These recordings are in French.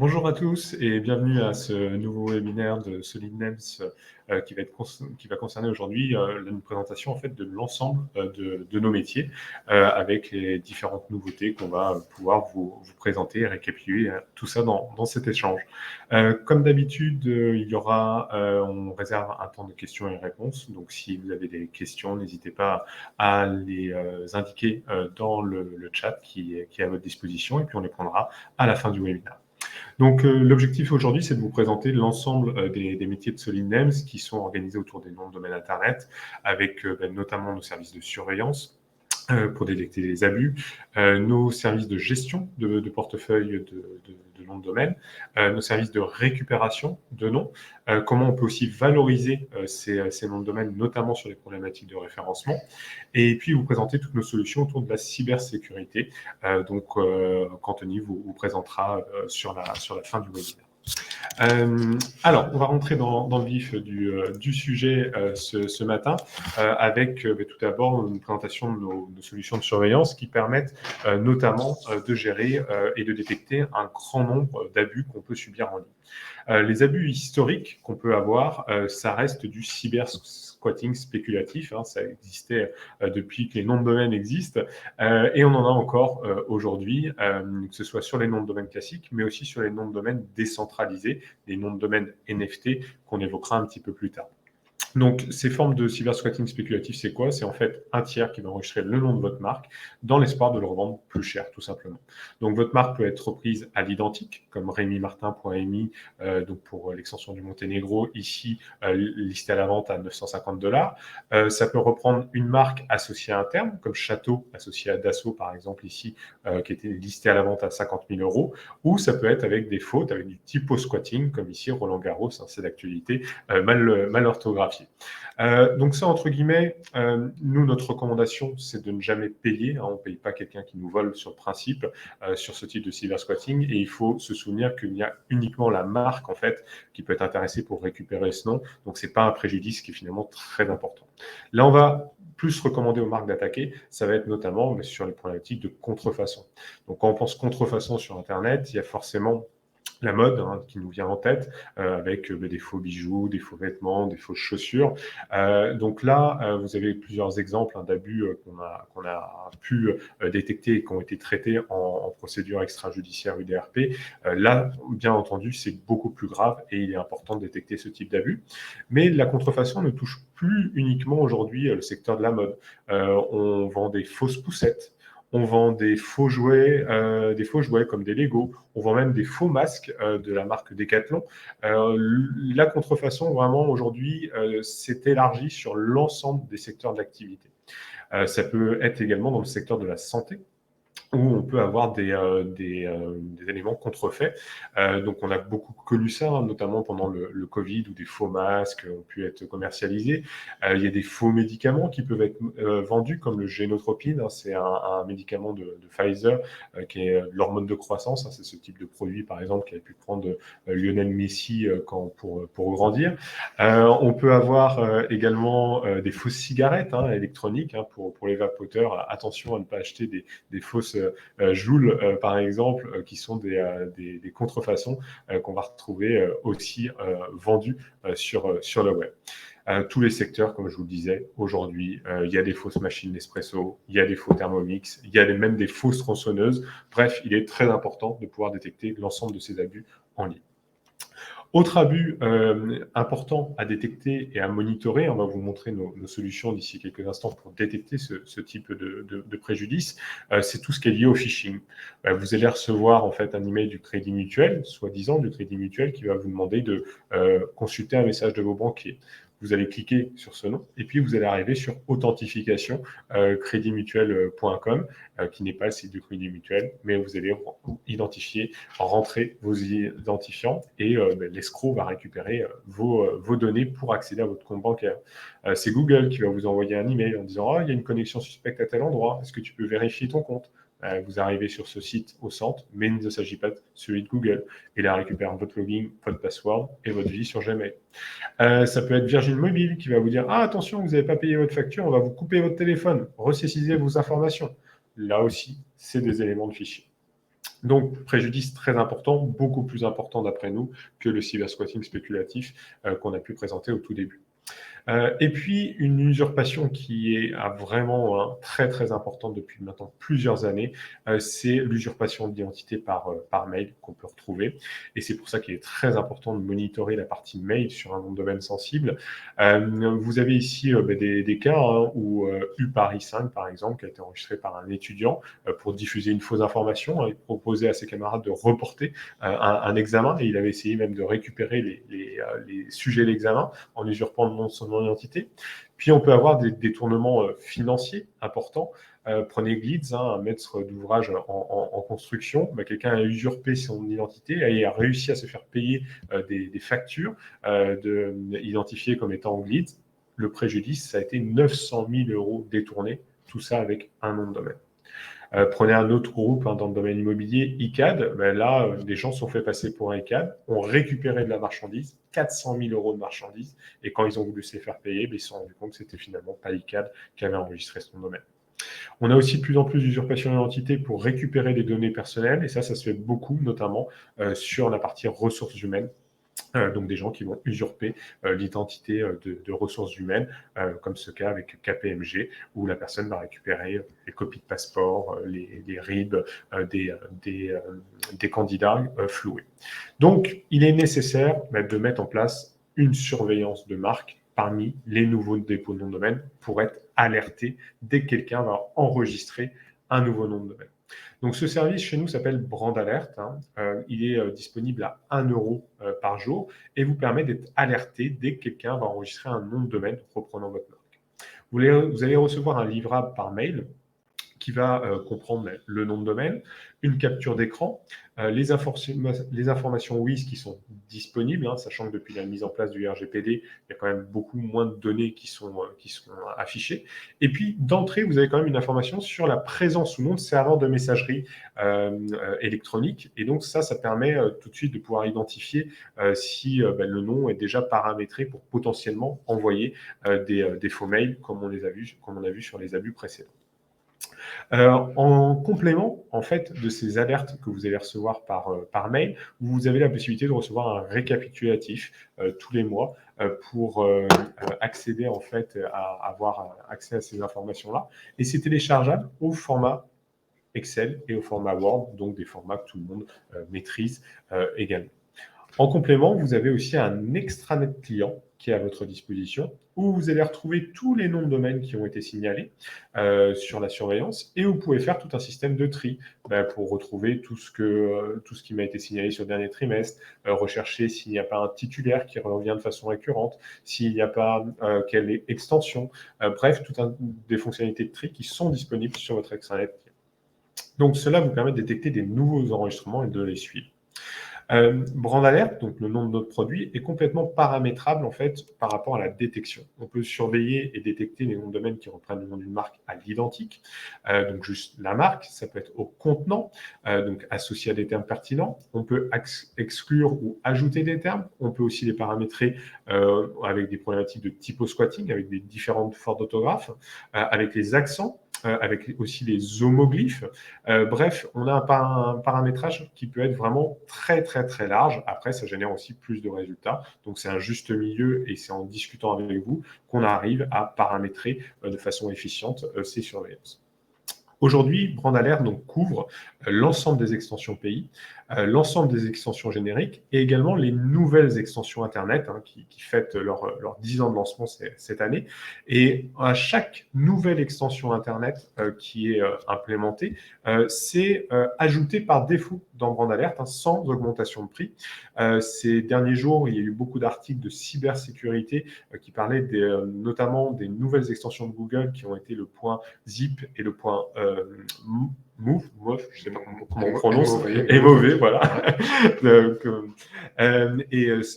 Bonjour à tous et bienvenue à ce nouveau webinaire de SolidNames qui va concerner aujourd'hui une présentation en fait de l'ensemble de nos métiers avec les différentes nouveautés qu'on va pouvoir vous présenter et récapituler tout ça dans cet échange. Comme d'habitude, on réserve un temps de questions et réponses. Donc si vous avez des questions, n'hésitez pas à les indiquer dans le chat qui est à votre disposition et puis on les prendra à la fin du webinaire. Donc, l'objectif aujourd'hui, c'est de vous présenter l'ensemble des métiers de SolidNames qui sont organisés autour des noms de domaine Internet, avec notamment nos services de surveillance pour détecter les abus, nos services de gestion de portefeuille de noms de domaine, nos services de récupération de noms, comment on peut aussi valoriser ces noms de domaine, notamment sur les problématiques de référencement, et puis vous présenter toutes nos solutions autour de la cybersécurité. Donc, qu'Anthony vous présentera sur la fin du webinaire. Alors, on va rentrer dans le vif du sujet ce matin avec tout d'abord une présentation de nos solutions de surveillance qui permettent notamment de gérer et de détecter un grand nombre d'abus qu'on peut subir en ligne. Les abus historiques qu'on peut avoir, ça reste du cybersquatting spéculatif. Ça existait depuis que les noms de domaine existent et on en a encore aujourd'hui, que ce soit sur les noms de domaine classiques, mais aussi sur les noms de domaine décentralisés, les noms de domaine NFT qu'on évoquera un petit peu plus tard. Donc, ces formes de cybersquatting spéculatif, c'est quoi? C'est en fait un tiers qui va enregistrer le nom de votre marque dans l'espoir de le revendre plus cher, tout simplement. Donc, votre marque peut être reprise à l'identique, comme rémimartin.mi, donc pour l'extension du Monténégro, ici listée à la vente à $950. Ça peut reprendre une marque associée à un terme, comme Château, associé à Dassault, par exemple, ici, qui était listé à la vente à 50 000 €, ou ça peut être avec des fautes, avec du typo-squatting, comme ici Roland Garros, c'est d'actualité, mal orthographié. Donc ça, entre guillemets, nous, notre recommandation, c'est de ne jamais payer. On ne paye pas quelqu'un qui nous vole sur le principe, sur ce type de cybersquatting. Et il faut se souvenir qu'il y a uniquement la marque, en fait, qui peut être intéressée pour récupérer ce nom. Donc, ce n'est pas un préjudice qui est finalement très important. Là, on va plus recommander aux marques d'attaquer, ça va être notamment sur les problématiques de contrefaçon. Donc, quand on pense contrefaçon sur Internet, il y a forcément la mode qui nous vient en tête, avec des faux bijoux, des faux vêtements, des fausses chaussures. Donc là, vous avez plusieurs exemples d'abus qu'on a pu détecter et qui ont été traités en procédure extrajudiciaire UDRP. Là, bien entendu, c'est beaucoup plus grave et il est important de détecter ce type d'abus. Mais la contrefaçon ne touche plus uniquement aujourd'hui le secteur de la mode. On vend des fausses poussettes. On vend des faux jouets comme des Lego. On vend même des faux masques de la marque Decathlon. La contrefaçon, vraiment, aujourd'hui, s'est élargie sur l'ensemble des secteurs d'activité. Ça peut être également dans le secteur de la santé, où on peut avoir des éléments contrefaits. Donc, on a beaucoup connu ça, notamment pendant le Covid, où des faux masques ont pu être commercialisés. Il y a des faux médicaments qui peuvent être vendus, comme le génotropine. C'est un médicament de Pfizer qui est l'hormone de croissance. C'est ce type de produit, par exemple, qu'avait pu prendre Lionel Messi pour grandir. On peut avoir également des fausses cigarettes électroniques pour les vapoteurs. Attention à ne pas acheter des fausses Joule, par exemple, qui sont des contrefaçons qu'on va retrouver aussi vendues sur le web. Tous les secteurs, comme je vous le disais, aujourd'hui, il y a des fausses machines Nespresso, il y a des faux Thermomix, il y a même des fausses tronçonneuses. Bref, il est très important de pouvoir détecter l'ensemble de ces abus en ligne. Autre abus important à détecter et à monitorer, on va vous montrer nos solutions d'ici quelques instants pour détecter ce type de préjudice, c'est tout ce qui est lié au phishing. Vous allez recevoir en fait un email du Crédit Mutuel, soi-disant du Crédit Mutuel, qui va vous demander de consulter un message de vos banquiers. Vous allez cliquer sur ce nom et puis vous allez arriver sur authentification créditmutuel.com qui n'est pas le site du Crédit Mutuel, mais vous allez identifier, rentrer vos identifiants et l'escroc va récupérer vos données pour accéder à votre compte bancaire. C'est Google qui va vous envoyer un email en disant « il y a une connexion suspecte à tel endroit, est-ce que tu peux vérifier ton compte ?» Vous arrivez sur ce site au centre, mais il ne s'agit pas de celui de Google. Et là, récupère votre login, votre password et votre vie sur Gmail. Ça peut être Virgin Mobile qui va vous dire « Ah, attention, vous n'avez pas payé votre facture, on va vous couper votre téléphone, ressaisissez vos informations. » Là aussi, c'est des éléments de phishing. Donc, préjudice très important, beaucoup plus important d'après nous que le cybersquatting spéculatif qu'on a pu présenter au tout début. Et puis, une usurpation qui est vraiment très, très importante depuis maintenant plusieurs années, c'est l'usurpation d'identité par mail qu'on peut retrouver. Et c'est pour ça qu'il est très important de monitorer la partie mail sur un nom de domaine sensible. Vous avez ici des cas où Paris 5, par exemple, qui a été enregistré par un étudiant pour diffuser une fausse information. Il proposait à ses camarades de reporter un examen et il avait essayé même de récupérer les sujets d'examen en usurpant le nom de son identité. Puis on peut avoir des détournements financiers importants. Prenez Glids, un maître d'ouvrage en construction. Quelqu'un a usurpé son identité et a réussi à se faire payer des factures identifiées comme étant Glids. Le préjudice, ça a été 900 000 € détournés, tout ça avec un nom de domaine. Prenez un autre groupe dans le domaine immobilier, ICAD. Là, des gens se sont fait passer pour un ICAD, ont récupéré de la marchandise, 400 000 € de marchandise, et quand ils ont voulu se les faire payer, ils se sont rendus compte que c'était finalement pas ICAD qui avait enregistré son domaine. On a aussi de plus en plus d'usurpation d'identité pour récupérer des données personnelles, et ça se fait beaucoup, notamment sur la partie ressources humaines. Donc des gens qui vont usurper l'identité de ressources humaines, comme ce cas avec KPMG, où la personne va récupérer les copies de passeport, les RIB des candidats floués. Donc, il est nécessaire de mettre en place une surveillance de marque parmi les nouveaux dépôts de nom de domaine pour être alerté dès que quelqu'un va enregistrer un nouveau nom de domaine. Donc, ce service chez nous s'appelle Brand Alert. Il est disponible à 1 € par jour et vous permet d'être alerté dès que quelqu'un va enregistrer un nom de domaine reprenant votre marque. Vous allez recevoir un livrable par mail qui va comprendre le nom de domaine, une capture d'écran, les informations WIS qui sont disponibles, sachant que depuis la mise en place du RGPD, il y a quand même beaucoup moins de données qui sont affichées. Et puis, d'entrée, vous avez quand même une information sur la présence ou non de serveurs de messagerie électronique. Et donc, ça permet tout de suite de pouvoir identifier si le nom est déjà paramétré pour potentiellement envoyer des faux mails, comme on a vu sur les abus précédents. En complément, en fait, de ces alertes que vous allez recevoir par mail, vous avez la possibilité de recevoir un récapitulatif tous les mois pour accéder en fait à avoir accès à ces informations-là. Et c'est téléchargeable au format Excel et au format Word, donc des formats que tout le monde maîtrise également. En complément, vous avez aussi un extranet client qui est à votre disposition, où vous allez retrouver tous les noms de domaine qui ont été signalés sur la surveillance, et vous pouvez faire tout un système de tri pour retrouver tout ce qui m'a été signalé sur le dernier trimestre, rechercher s'il n'y a pas un titulaire qui revient de façon récurrente, s'il n'y a pas quelle extension, bref, toutes des fonctionnalités de tri qui sont disponibles sur votre extranet client. Donc cela vous permet de détecter des nouveaux enregistrements et de les suivre. Brand Alert, donc le nom de notre produit, est complètement paramétrable en fait par rapport à la détection. On peut surveiller et détecter les noms de domaine qui reprennent le nom d'une marque à l'identique, donc juste la marque, ça peut être au contenant, donc associé à des termes pertinents. On peut exclure ou ajouter des termes. On peut aussi les paramétrer avec des problématiques de typo-squatting, avec des différentes fautes d'orthographe, avec les accents, avec aussi les homoglyphes. Bref, on a un paramétrage qui peut être vraiment très, très, très large. Après, ça génère aussi plus de résultats. Donc, c'est un juste milieu et c'est en discutant avec vous qu'on arrive à paramétrer de façon efficiente ces surveillances. Aujourd'hui, Brand Alert donc, couvre l'ensemble des extensions pays, l'ensemble des extensions génériques et également les nouvelles extensions Internet qui fêtent leurs 10 ans de lancement cette année. Et à chaque nouvelle extension Internet qui est implémentée, c'est ajouté par défaut dans Brand Alert sans augmentation de prix. Ces derniers jours, il y a eu beaucoup d'articles de cybersécurité qui parlaient notamment des nouvelles extensions de Google qui ont été le point zip et le point Move, je ne sais pas comment on prononce, MOV, voilà. Donc,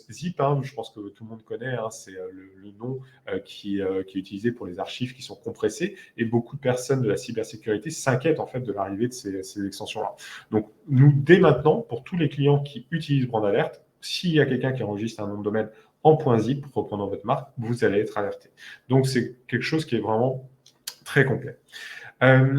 Zip, je pense que tout le monde connaît, c'est le nom qui est utilisé pour les archives qui sont compressées, et beaucoup de personnes de la cybersécurité s'inquiètent en fait de l'arrivée de ces extensions-là. Donc, nous, dès maintenant, pour tous les clients qui utilisent Brand Alert, s'il y a quelqu'un qui enregistre un nom de domaine en .zip, reprenant votre marque, vous allez être alerté. Donc, c'est quelque chose qui est vraiment très complet.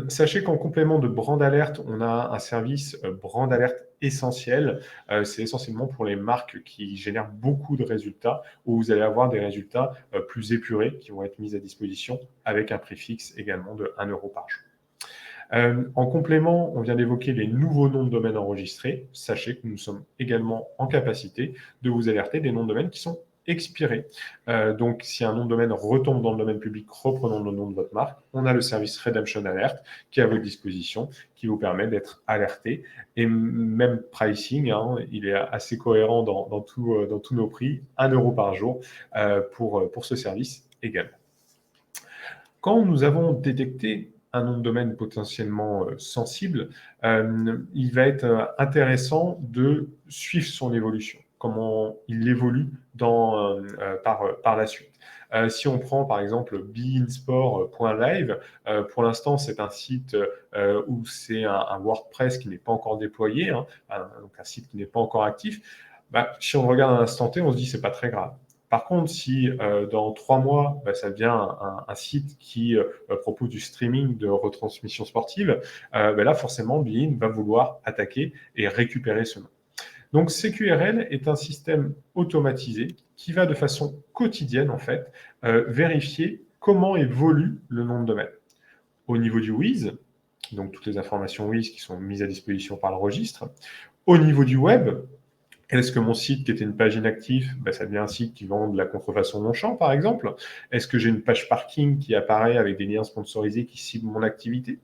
Sachez qu'en complément de Brand Alert, on a un service Brand Alert essentiel. C'est essentiellement pour les marques qui génèrent beaucoup de résultats, où vous allez avoir des résultats plus épurés qui vont être mis à disposition avec un prix fixe également de 1 euro par jour. En complément, on vient d'évoquer les nouveaux noms de domaine enregistrés. Sachez que nous sommes également en capacité de vous alerter des noms de domaine qui sont expirés. Donc, si un nom de domaine retombe dans le domaine public, reprenons le nom de votre marque. On a le service Redemption Alert qui est à votre disposition, qui vous permet d'être alerté. Et même pricing, hein, il est assez cohérent dans tous nos prix, 1 euro par jour pour ce service également. Quand nous avons détecté un nom de domaine potentiellement sensible, il va être intéressant de suivre son évolution, comment il évolue par la suite. Si on prend par exemple beinsport.live, pour l'instant c'est un site où c'est un WordPress qui n'est pas encore déployé, hein, donc un site qui n'est pas encore actif. Si on regarde à l'instant T, on se dit c'est pas très grave. Par contre, si dans 3 mois, ça devient un site qui propose du streaming de retransmission sportive, là, forcément, Bein va vouloir attaquer et récupérer ce nom. Donc, CQRL est un système automatisé qui va de façon quotidienne, en fait, vérifier comment évolue le nom de domaine. Au niveau du WIS, donc toutes les informations WIS qui sont mises à disposition par le registre. Au niveau du web, est-ce que mon site qui était une page inactive, ça devient un site qui vend de la contrefaçon non-champ, par exemple? Est-ce que j'ai une page parking qui apparaît avec des liens sponsorisés qui ciblent mon activité?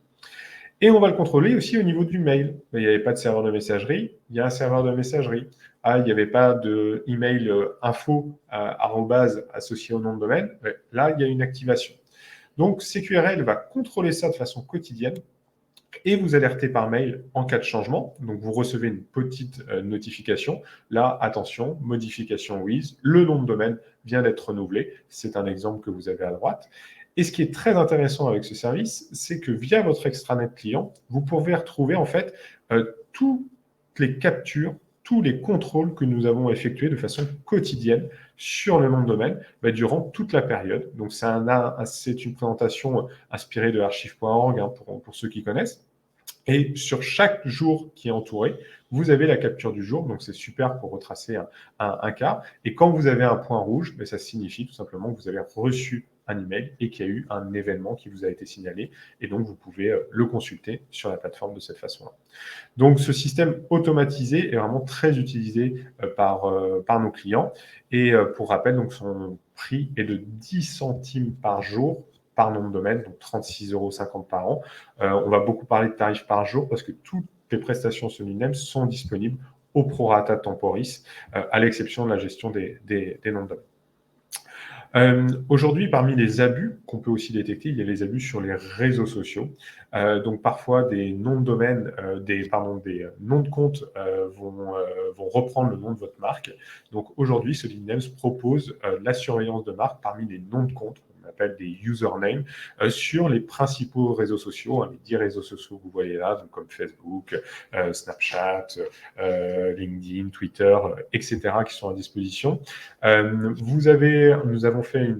Et on va le contrôler aussi au niveau du mail. Il n'y avait pas de serveur de messagerie, il y a un serveur de messagerie. Il n'y avait pas de email info arrobase associé au nom de domaine. Là, il y a une activation. Donc, CQRL va contrôler ça de façon quotidienne et vous alerter par mail en cas de changement. Donc, vous recevez une petite notification. Là, attention, modification WIS, le nom de domaine vient d'être renouvelé. C'est un exemple que vous avez à droite. Et ce qui est très intéressant avec ce service, c'est que via votre extranet client, vous pouvez retrouver en fait toutes les captures, tous les contrôles que nous avons effectués de façon quotidienne sur le nom de domaine durant toute la période. Donc, c'est une présentation inspirée de archive.org pour ceux qui connaissent. Et sur chaque jour qui est entouré, vous avez la capture du jour. Donc, c'est super pour retracer un cas. Et quand vous avez un point rouge, ça signifie tout simplement que vous avez reçu un email et qu'il y a eu un événement qui vous a été signalé. Et donc, vous pouvez le consulter sur la plateforme de cette façon-là. Donc, ce système automatisé est vraiment très utilisé par nos clients. Et pour rappel, donc, son prix est de 10 centimes par jour par nom de domaine, donc 36,50 € par an. On va beaucoup parler de tarifs par jour parce que toutes les prestations Solinem sont disponibles au prorata temporis, à l'exception de la gestion des noms de domaine. Aujourd'hui, parmi les abus qu'on peut aussi détecter, il y a les abus sur les réseaux sociaux. Donc parfois, des noms de domaine, des noms de compte vont reprendre le nom de votre marque. Donc aujourd'hui, Solinem propose la surveillance de marque parmi les noms de compte, on appelle des usernames, sur les principaux réseaux sociaux, les 10 réseaux sociaux que vous voyez là, donc comme Facebook, Snapchat, LinkedIn, Twitter, etc., qui sont à disposition. Nous avons fait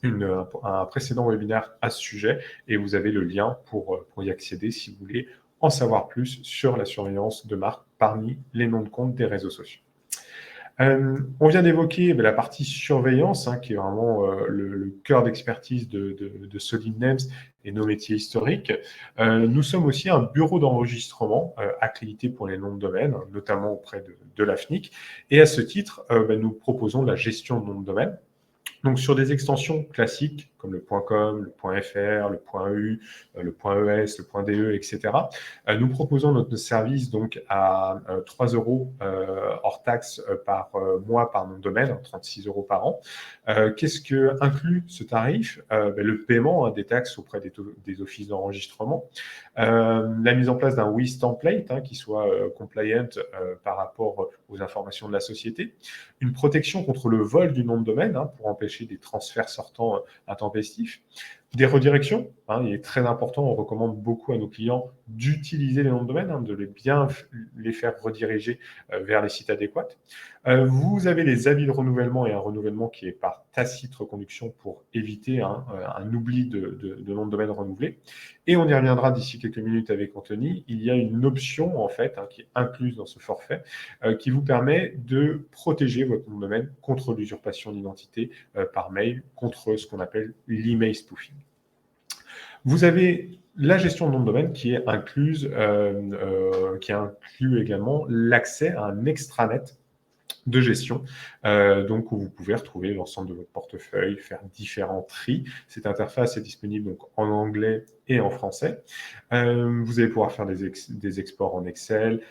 un précédent webinaire à ce sujet et vous avez le lien pour y accéder si vous voulez en savoir plus sur la surveillance de marque parmi les noms de compte des réseaux sociaux. On vient d'évoquer la partie surveillance, qui est vraiment le cœur d'expertise de Solidnames et nos métiers historiques. Nous sommes aussi un bureau d'enregistrement accrédité pour les noms de domaine, notamment auprès de l'AFNIC. Et à ce titre, nous proposons la gestion de noms de domaine. Donc, sur des extensions classiques comme le .com, le .fr, le .eu, le .es, le .de, etc., nous proposons notre service donc à 3 € hors taxe par mois par nom de domaine, 36 € par an. Qu'est-ce que inclut ce tarif? Le paiement des taxes auprès des offices d'enregistrement, la mise en place d'un WIS template qui soit compliant par rapport aux informations de la société, une protection contre le vol du nom de domaine pour empêcher des transferts sortants intempestifs, Des redirections, hein, il est très important, on recommande beaucoup à nos clients d'utiliser les noms de domaine, hein, de les faire rediriger vers les sites adéquats. Vous avez les avis de renouvellement et un renouvellement qui est par tacite reconduction pour éviter un oubli de nom de domaine renouvelé. Et on y reviendra d'ici quelques minutes avec Anthony. Il y a une option en fait qui est incluse dans ce forfait qui vous permet de protéger votre nom de domaine contre l'usurpation d'identité par mail, contre ce qu'on appelle l'email spoofing. Vous avez la gestion de nom de domaine qui inclut également l'accès à un extranet de gestion, donc où vous pouvez retrouver l'ensemble de votre portefeuille, faire différents tris. Cette interface est disponible donc en anglais et en français. Vous allez pouvoir faire des exports en Excel,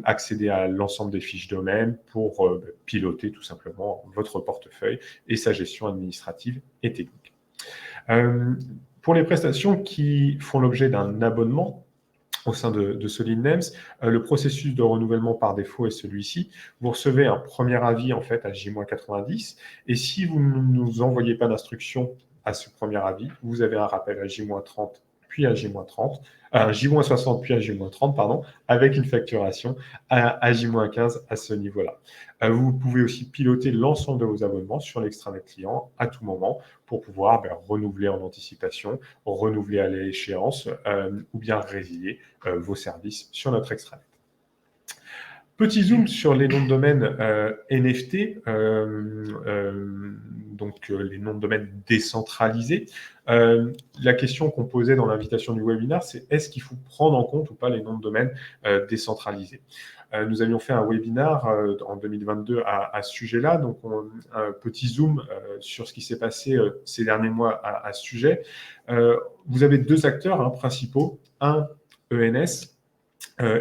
accéder à l'ensemble des fiches domaine pour piloter tout simplement votre portefeuille et sa gestion administrative et technique. Pour les prestations qui font l'objet d'un abonnement, au sein de SolidNames, le processus de renouvellement par défaut est celui-ci. Vous recevez un premier avis en fait à J-90 et si vous ne nous envoyez pas d'instruction à ce premier avis, vous avez un rappel à J-30 puis à J-30, J-60 puis à J-30, pardon, avec une facturation à J-15 à ce niveau-là. Vous pouvez aussi piloter l'ensemble de vos abonnements sur l'extranet client à tout moment pour pouvoir renouveler en anticipation, renouveler à l'échéance ou bien résilier vos services sur notre extranet. Petit zoom sur les noms de domaine NFT, donc les noms de domaine décentralisés. La question qu'on posait dans l'invitation du webinaire, c'est est-ce qu'il faut prendre en compte ou pas les noms de domaine décentralisés? Nous avions fait un webinaire en 2022 à ce sujet-là, donc un petit zoom sur ce qui s'est passé ces derniers mois à ce sujet. Vous avez deux acteurs principaux, un ENS,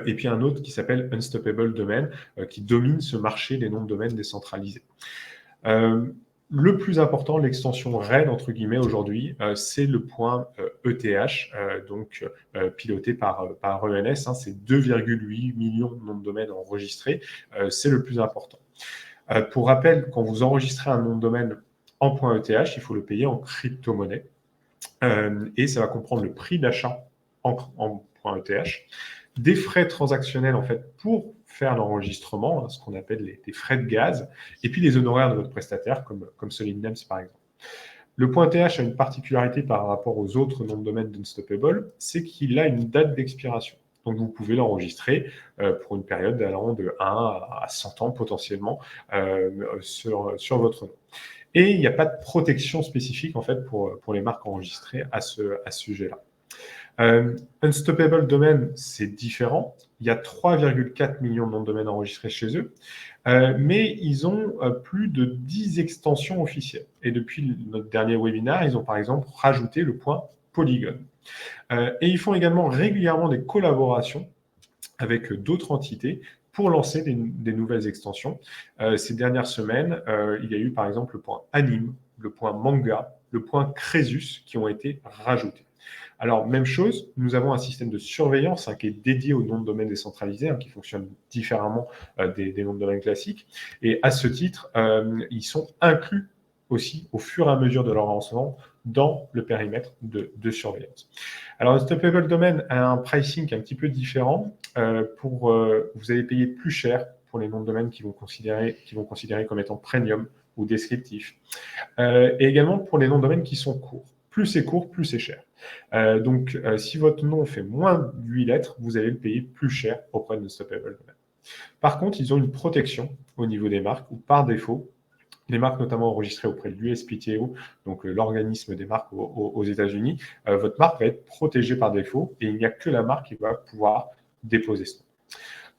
et puis un autre qui s'appelle Unstoppable Domain, qui domine ce marché des noms de domaine décentralisés. Le plus important, l'extension RAID, entre guillemets, aujourd'hui, c'est le point ETH, donc piloté par ENS. C'est 2,8 millions de noms de domaine enregistrés. C'est le plus important. Pour rappel, quand vous enregistrez un nom de domaine en point ETH, il faut le payer en crypto-monnaie. Et ça va comprendre le prix d'achat en point ETH, des frais transactionnels en fait pour faire l'enregistrement, ce qu'on appelle des frais de gaz, et puis les honoraires de votre prestataire, comme SolidNames par exemple. Le point ETH a une particularité par rapport aux autres noms de domaine d'Unstoppable, c'est qu'il a une date d'expiration. Donc, vous pouvez l'enregistrer pour une période allant de 1 à 100 ans potentiellement sur votre nom. Et il n'y a pas de protection spécifique en fait pour les marques enregistrées à ce sujet-là. Unstoppable Domain, c'est différent. Il y a 3,4 millions de noms de domaine enregistrés chez eux, mais ils ont plus de 10 extensions officielles. Et depuis notre dernier webinaire, ils ont par exemple rajouté le point Polygon. Et ils font également régulièrement des collaborations avec d'autres entités pour lancer des nouvelles extensions. Ces dernières semaines, il y a eu par exemple le point Anime, le point Manga, le point Crésus qui ont été rajoutés. Alors, même chose, nous avons un système de surveillance qui est dédié aux noms de domaine décentralisés, qui fonctionne différemment des noms de domaine classiques. Et à ce titre, ils sont inclus aussi au fur et à mesure de leur lancement dans le périmètre de surveillance. Alors, Unstoppable Domain a un pricing un petit peu différent. Vous allez payer plus cher pour les noms de domaine qui vont considérer comme étant premium ou descriptifs. Et également pour les noms de domaine qui sont courts. Plus c'est court, plus c'est cher. Donc, si votre nom fait moins de 8 lettres, vous allez le payer plus cher auprès de Unstoppable Domain. Par contre, ils ont une protection au niveau des marques où, par défaut, les marques notamment enregistrées auprès de l'USPTO, donc l'organisme des marques aux États-Unis, votre marque va être protégée par défaut et il n'y a que la marque qui va pouvoir déposer ce nom.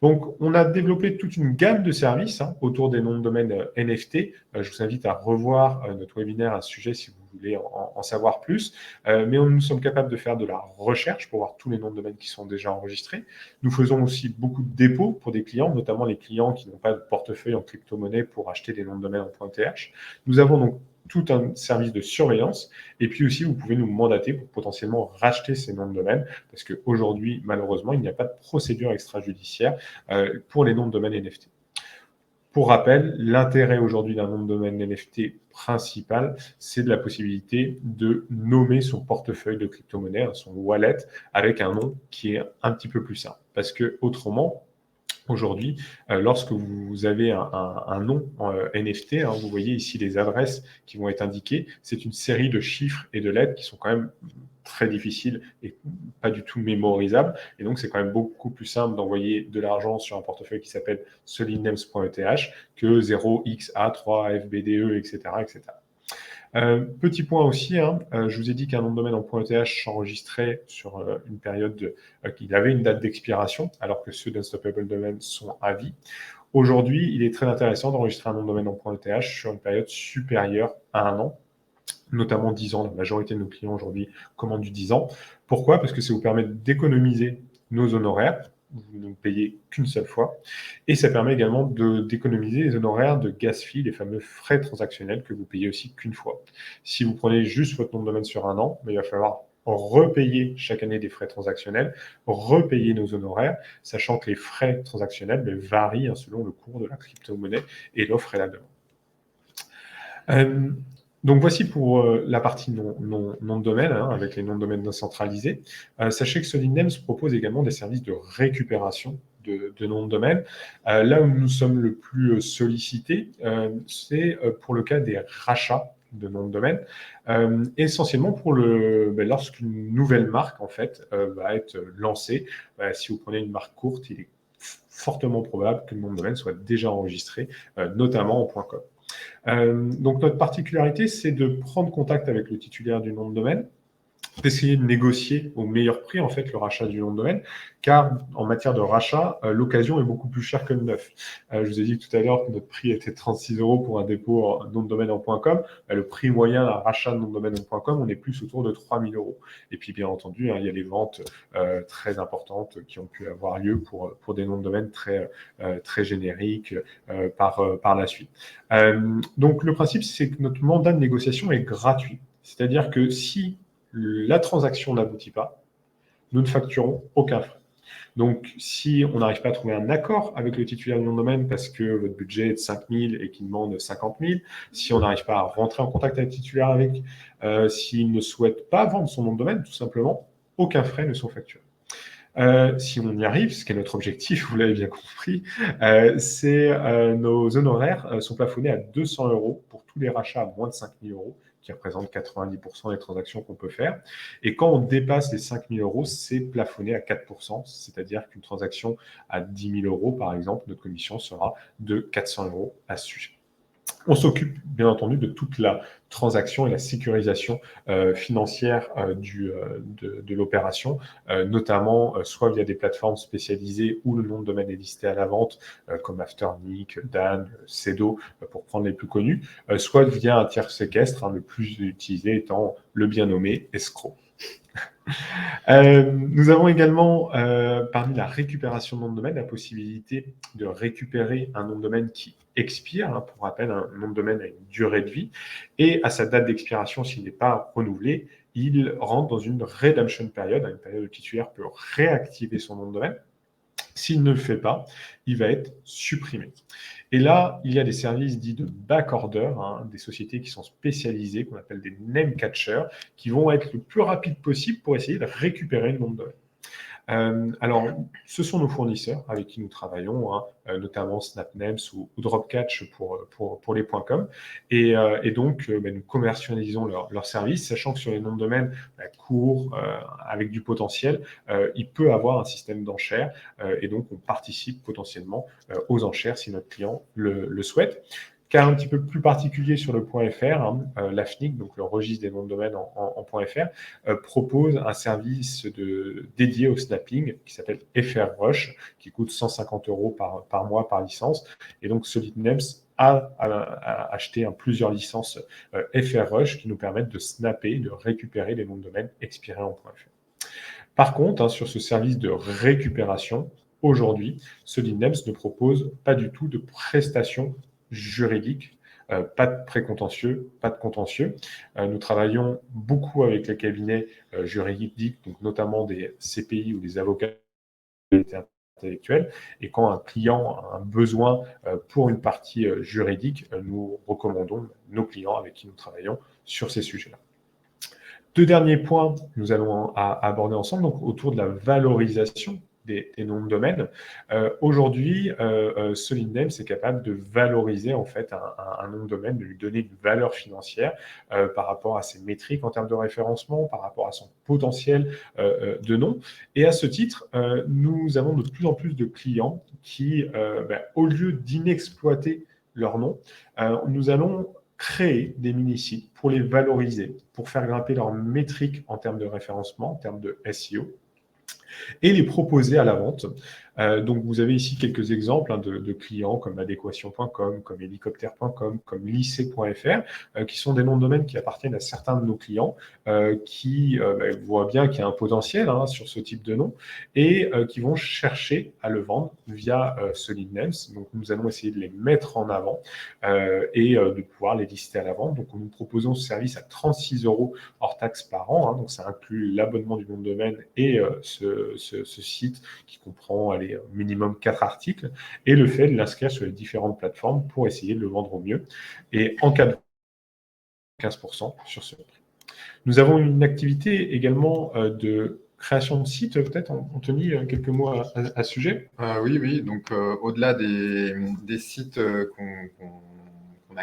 Donc, on a développé toute une gamme de services autour des noms de domaine NFT. Je vous invite à revoir notre webinaire à ce sujet si vous voulez en savoir plus. Mais nous sommes capables de faire de la recherche pour voir tous les noms de domaine qui sont déjà enregistrés. Nous faisons aussi beaucoup de dépôts pour des clients, notamment les clients qui n'ont pas de portefeuille en crypto-monnaie pour acheter des noms de domaine en .th. Nous avons donc tout un service de surveillance. Et puis aussi, vous pouvez nous mandater pour potentiellement racheter ces noms de domaine, parce qu'aujourd'hui, malheureusement, il n'y a pas de procédure extrajudiciaire pour les noms de domaine NFT. Pour rappel, l'intérêt aujourd'hui d'un nom de domaine NFT principal, c'est de la possibilité de nommer son portefeuille de crypto-monnaie, son wallet, avec un nom qui est un petit peu plus simple. Parce que autrement, aujourd'hui, lorsque vous avez un nom NFT, vous voyez ici les adresses qui vont être indiquées, c'est une série de chiffres et de lettres qui sont quand même très difficiles et pas du tout mémorisables. Et donc, c'est quand même beaucoup plus simple d'envoyer de l'argent sur un portefeuille qui s'appelle solidnames.eth que 0xa3fbde, etc., etc. Petit point aussi, je vous ai dit qu'un nom de domaine en .eth s'enregistrait sur une période qu'il avait une date d'expiration, alors que ceux d'Unstoppable Domain sont à vie. Aujourd'hui, il est très intéressant d'enregistrer un nom de domaine en .eth sur une période supérieure à un an, notamment 10 ans. La majorité de nos clients aujourd'hui commandent du 10 ans. Pourquoi? Parce que ça vous permet d'économiser nos honoraires. Vous ne payez qu'une seule fois. Et ça permet également d'économiser les honoraires de gas fee, les fameux frais transactionnels que vous payez aussi qu'une fois. Si vous prenez juste votre nom de domaine sur un an, il va falloir repayer chaque année des frais transactionnels, repayer nos honoraires, sachant que les frais transactionnels varient selon le cours de la crypto-monnaie et l'offre et la demande. Donc voici pour la partie nom de domaine, avec les noms de domaine décentralisés. Sachez que Solidnames propose également des services de récupération de noms de domaine. Là où nous sommes le plus sollicités, c'est pour le cas des rachats de noms de domaine, essentiellement pour lorsqu'une nouvelle marque en fait va être lancée. Si vous prenez une marque courte, il est fortement probable que le nom de domaine soit déjà enregistré, notamment en .com. Donc notre particularité, c'est de prendre contact avec le titulaire du nom de domaine, d'essayer de négocier au meilleur prix en fait le rachat du nom de domaine, car en matière de rachat, l'occasion est beaucoup plus chère que le neuf. Je vous ai dit tout à l'heure que notre prix était 36 € pour un dépôt nom de domaine en .com. Le prix moyen d'un rachat de nom de domaine en .com, on est plus autour de 3000 €. Et puis bien entendu, il y a les ventes très importantes qui ont pu avoir lieu pour des noms de domaine très génériques par la suite. Donc le principe, c'est que notre mandat de négociation est gratuit. C'est-à-dire que si la transaction n'aboutit pas, nous ne facturons aucun frais. Donc, si on n'arrive pas à trouver un accord avec le titulaire du nom de domaine parce que votre budget est de 5 000 et qu'il demande 50 000, si on n'arrive pas à rentrer en contact avec le titulaire s'il ne souhaite pas vendre son nom de domaine, tout simplement, aucun frais ne sont facturés. Si on y arrive, ce qui est notre objectif, vous l'avez bien compris, nos honoraires sont plafonnés à 200 € pour tous les rachats à moins de 5 000 €, qui représentent 90% des transactions qu'on peut faire. Et quand on dépasse les 5 000 €, c'est plafonné à 4%, c'est-à-dire qu'une transaction à 10 000 €, par exemple, notre commission sera de 400 € à ce sujet. On s'occupe bien entendu de toute la transaction et la sécurisation financière de l'opération, notamment soit via des plateformes spécialisées où le nom de domaine est listé à la vente, comme Afternic, Dan, Cedo, pour prendre les plus connus, soit via un tiers séquestre, le plus utilisé étant le bien nommé escroc. Nous avons également, parmi la récupération de nom de domaine, la possibilité de récupérer un nom de domaine qui expire. Pour rappel, un nom de domaine a une durée de vie et à sa date d'expiration, s'il n'est pas renouvelé, il rentre dans une redemption period, une période où le titulaire peut réactiver son nom de domaine. S'il ne le fait pas, il va être supprimé. Et là, il y a des services dits de backorder, des sociétés qui sont spécialisées, qu'on appelle des name catchers, qui vont être le plus rapide possible pour essayer de récupérer le nom de domaine. Alors, ce sont nos fournisseurs avec qui nous travaillons, notamment SnapNames ou Dropcatch pour les .com. Et donc, nous commercialisons leurs services, sachant que sur les noms de domaine courts, avec du potentiel, il peut avoir un système d'enchères. Et donc, on participe potentiellement aux enchères si notre client le souhaite. Cas un petit peu plus particulier sur le .fr, l'AFNIC, donc le registre des noms de domaine en .fr, propose un service dédié au snapping qui s'appelle FRrush, qui coûte 150 € par mois par licence. Et donc Solidnames a acheté plusieurs licences FRrush qui nous permettent de snapper, de récupérer les noms de domaine expirés en .fr. Par contre, sur ce service de récupération, aujourd'hui, Solidnames ne propose pas du tout de prestations juridiques, pas de précontentieux, pas de contentieux. Nous travaillons beaucoup avec les cabinets juridiques, donc notamment des CPI ou des avocats intellectuelle. Et quand un client a un besoin pour une partie juridique, nous recommandons nos clients avec qui nous travaillons sur ces sujets-là. Deux derniers points que nous allons aborder ensemble, donc autour de la valorisation des noms de domaine. Aujourd'hui, Solid Names est capable de valoriser en fait un nom de domaine, de lui donner une valeur financière par rapport à ses métriques en termes de référencement, par rapport à son potentiel de nom. Et à ce titre, nous avons de plus en plus de clients qui, au lieu d'inexploiter leur nom, nous allons créer des mini-sites pour les valoriser, pour faire grimper leurs métriques en termes de référencement, en termes de SEO, et les proposer à la vente. Donc, vous avez ici quelques exemples de clients comme adéquation.com, comme hélicoptère.com, comme lycée.fr, qui sont des noms de domaine qui appartiennent à certains de nos clients, qui voient bien qu'il y a un potentiel sur ce type de nom et qui vont chercher à le vendre via Solid Names. Donc, nous allons essayer de les mettre en avant et de pouvoir les lister à la vente. Donc, nous proposons ce service à 36 € hors taxe par an. Donc, ça inclut l'abonnement du nom de domaine et ce site qui comprend minimum 4 articles et le fait de l'inscrire sur les différentes plateformes pour essayer de le vendre au mieux. Et en cas de 15% sur ce prix. Nous avons une activité également de création de sites, peut-être, Anthony, quelques mots à ce sujet. Oui. Donc, au-delà des sites qu'on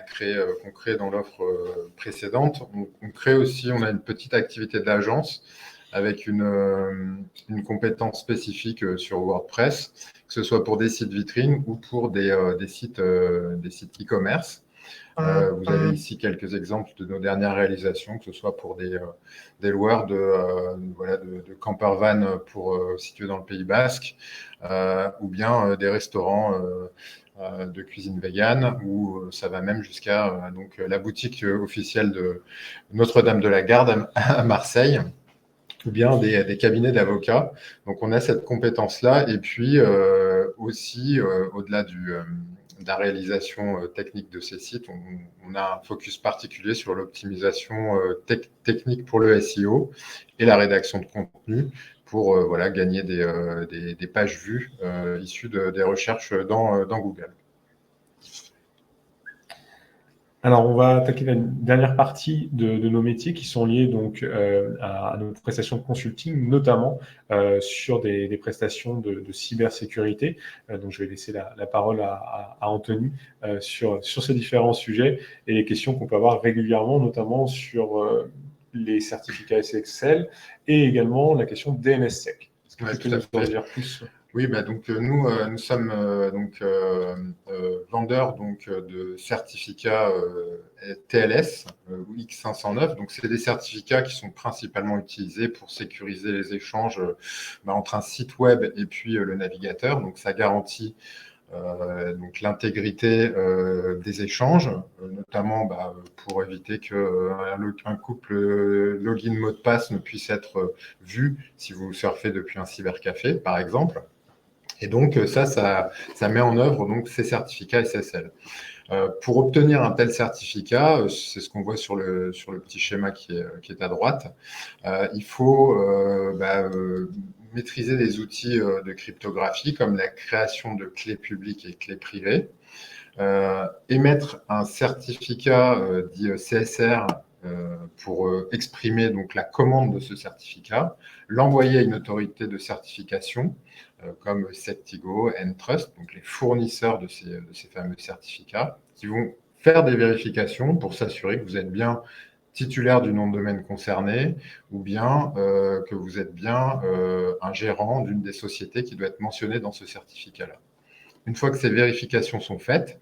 crée dans l'offre précédente, on a une petite activité d'agence avec une compétence spécifique sur WordPress, que ce soit pour des sites vitrines ou pour des sites e-commerce. Vous avez ici quelques exemples de nos dernières réalisations, que ce soit pour des loueurs de campervan situés dans le Pays Basque, ou bien des restaurants de cuisine végane, où ça va même jusqu'à la boutique officielle de Notre-Dame de la Garde à Marseille, ou bien des cabinets d'avocats. Donc, on a cette compétence-là. Et puis, aussi, au-delà de la réalisation technique de ces sites, on a un focus particulier sur l'optimisation technique pour le SEO et la rédaction de contenu pour gagner des pages vues issues des recherches dans Google. Alors, on va attaquer la dernière partie de nos métiers qui sont liés donc à nos prestations de consulting, notamment sur des prestations de cybersécurité. Donc, je vais laisser la parole à Anthony sur ces différents sujets et les questions qu'on peut avoir régulièrement, notamment sur les certificats SSL et également la question DNSSEC. Est-ce que tu peux nous en dire plus ? Oui, donc nous sommes vendeurs de certificats TLS ou X509. Donc, c'est des certificats qui sont principalement utilisés pour sécuriser les échanges entre un site web et puis le navigateur. Donc, ça garantit l'intégrité des échanges, notamment pour éviter qu'un couple login mot de passe ne puisse être vu si vous surfez depuis un cybercafé, par exemple. Et donc, ça met en œuvre ces certificats SSL. Pour obtenir un tel certificat, c'est ce qu'on voit sur le petit schéma qui est à droite, il faut maîtriser des outils de cryptographie comme la création de clés publiques et clés privées, émettre un certificat dit CSR pour exprimer la commande de ce certificat, l'envoyer à une autorité de certification comme Sectigo, Entrust, donc les fournisseurs de ces fameux certificats, qui vont faire des vérifications pour s'assurer que vous êtes bien titulaire du nom de domaine concerné ou bien que vous êtes bien un gérant d'une des sociétés qui doit être mentionnée dans ce certificat-là. Une fois que ces vérifications sont faites,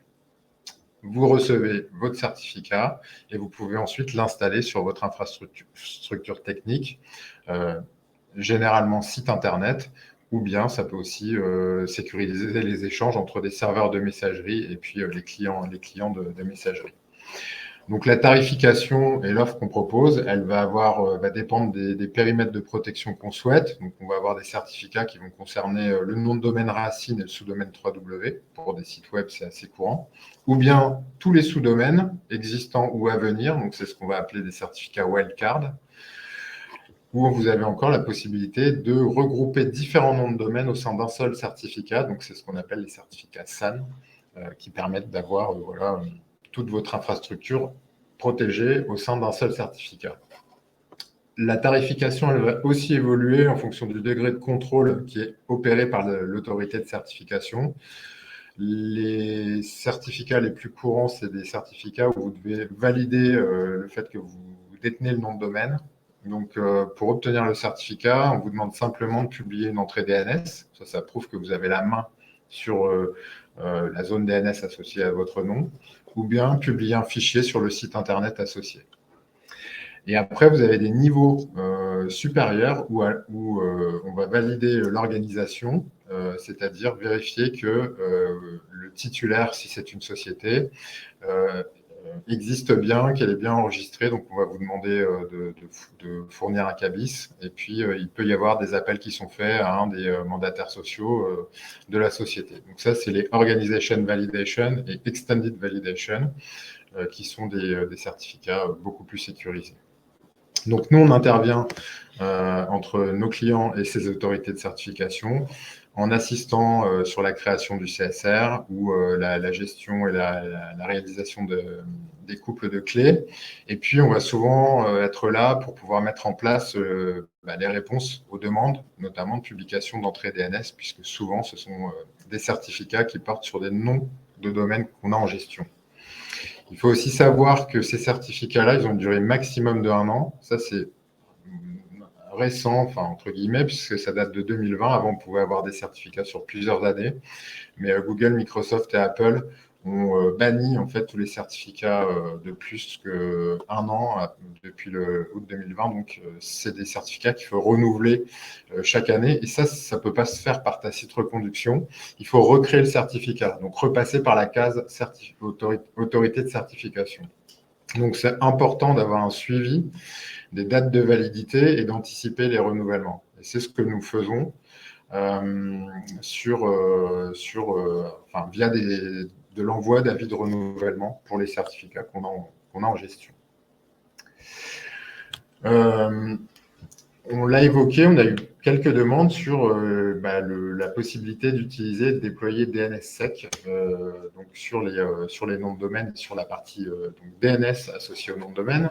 vous recevez votre certificat et vous pouvez ensuite l'installer sur votre infrastructure technique, généralement site internet, ou bien ça peut aussi sécuriser les échanges entre des serveurs de messagerie et puis les clients de messagerie. Donc, la tarification et l'offre qu'on propose, elle va dépendre des périmètres de protection qu'on souhaite. Donc, on va avoir des certificats qui vont concerner le nom de domaine racine et le sous-domaine 3W. Pour des sites web, c'est assez courant. Ou bien tous les sous-domaines existants ou à venir. Donc, c'est ce qu'on va appeler des certificats wildcard. ou vous avez encore la possibilité de regrouper différents noms de domaine au sein d'un seul certificat. Donc, c'est ce qu'on appelle les certificats SAN, qui permettent d'avoir toute votre infrastructure protégée au sein d'un seul certificat. La tarification, elle va aussi évoluer en fonction du degré de contrôle qui est opéré par l'autorité de certification. Les certificats les plus courants, c'est des certificats où vous devez valider le fait que vous détenez le nom de domaine. Donc, pour obtenir le certificat, on vous demande simplement de publier une entrée DNS. Ça prouve que vous avez la main sur la zone DNS associée à votre nom, ou bien publier un fichier sur le site Internet associé. Et après, vous avez des niveaux supérieurs où on va valider l'organisation, c'est-à-dire vérifier que le titulaire, si c'est une société, existe bien, qu'elle est bien enregistrée. Donc, on va vous demander de fournir un CABIS. Et puis, il peut y avoir des appels qui sont faits à un des mandataires sociaux de la société. Donc, ça, c'est les Organization Validation et Extended Validation, qui sont des certificats beaucoup plus sécurisés. Donc, nous, on intervient entre nos clients et ces autorités de certification en assistant sur la création du CSR ou la gestion et la réalisation des couples de clés. Et puis, on va souvent être là pour pouvoir mettre en place les réponses aux demandes, notamment de publication d'entrée DNS, puisque souvent, ce sont des certificats qui portent sur des noms de domaine qu'on a en gestion. Il faut aussi savoir que ces certificats-là, ils ont une durée maximum de 1 an. Ça, c'est récent, enfin entre guillemets, puisque ça date de 2020. Avant, on pouvait avoir des certificats sur plusieurs années. Mais Google, Microsoft et Apple ont banni en fait tous les certificats de plus que 1 an depuis le août 2020. Donc, c'est des certificats qu'il faut renouveler chaque année. Et ça ne peut pas se faire par tacite reconduction. Il faut recréer le certificat, donc repasser par la case autorité de certification. Donc, c'est important d'avoir un suivi des dates de validité et d'anticiper les renouvellements. Et c'est ce que nous faisons via de l'envoi d'avis de renouvellement pour les certificats qu'on a en gestion. On l'a évoqué, on a eu quelques demandes sur la possibilité d'utiliser, de déployer DNSSEC donc sur les noms de domaine, sur la partie donc DNS associée au nom de domaine.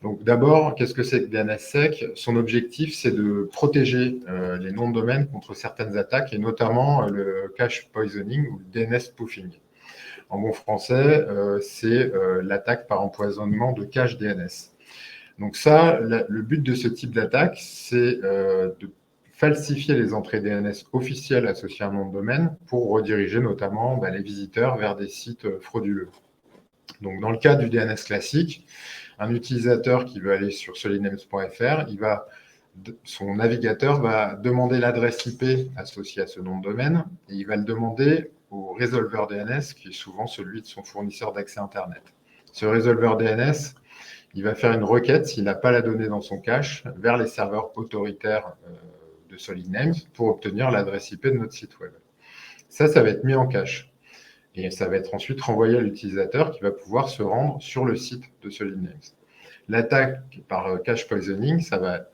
Donc d'abord, qu'est-ce que c'est que DNSSEC? Son objectif, c'est de protéger les noms de domaine contre certaines attaques, et notamment le cache poisoning ou le DNS spoofing. En bon français, c'est l'attaque par empoisonnement de cache DNS. Donc ça, le but de ce type d'attaque, c'est de falsifier les entrées DNS officielles associées à un nom de domaine pour rediriger notamment les visiteurs vers des sites frauduleux. Donc dans le cas du DNS classique, un utilisateur qui veut aller sur solidnames.fr, son navigateur va demander l'adresse IP associée à ce nom de domaine et il va le demander au résolveur DNS, qui est souvent celui de son fournisseur d'accès Internet. Ce résolveur DNS, il va faire une requête, s'il n'a pas la donnée dans son cache, vers les serveurs autoritaires de SolidNames pour obtenir l'adresse IP de notre site web. Ça va être mis en cache. Et ça va être ensuite renvoyé à l'utilisateur qui va pouvoir se rendre sur le site de SolidNames. L'attaque par cache poisoning, ça va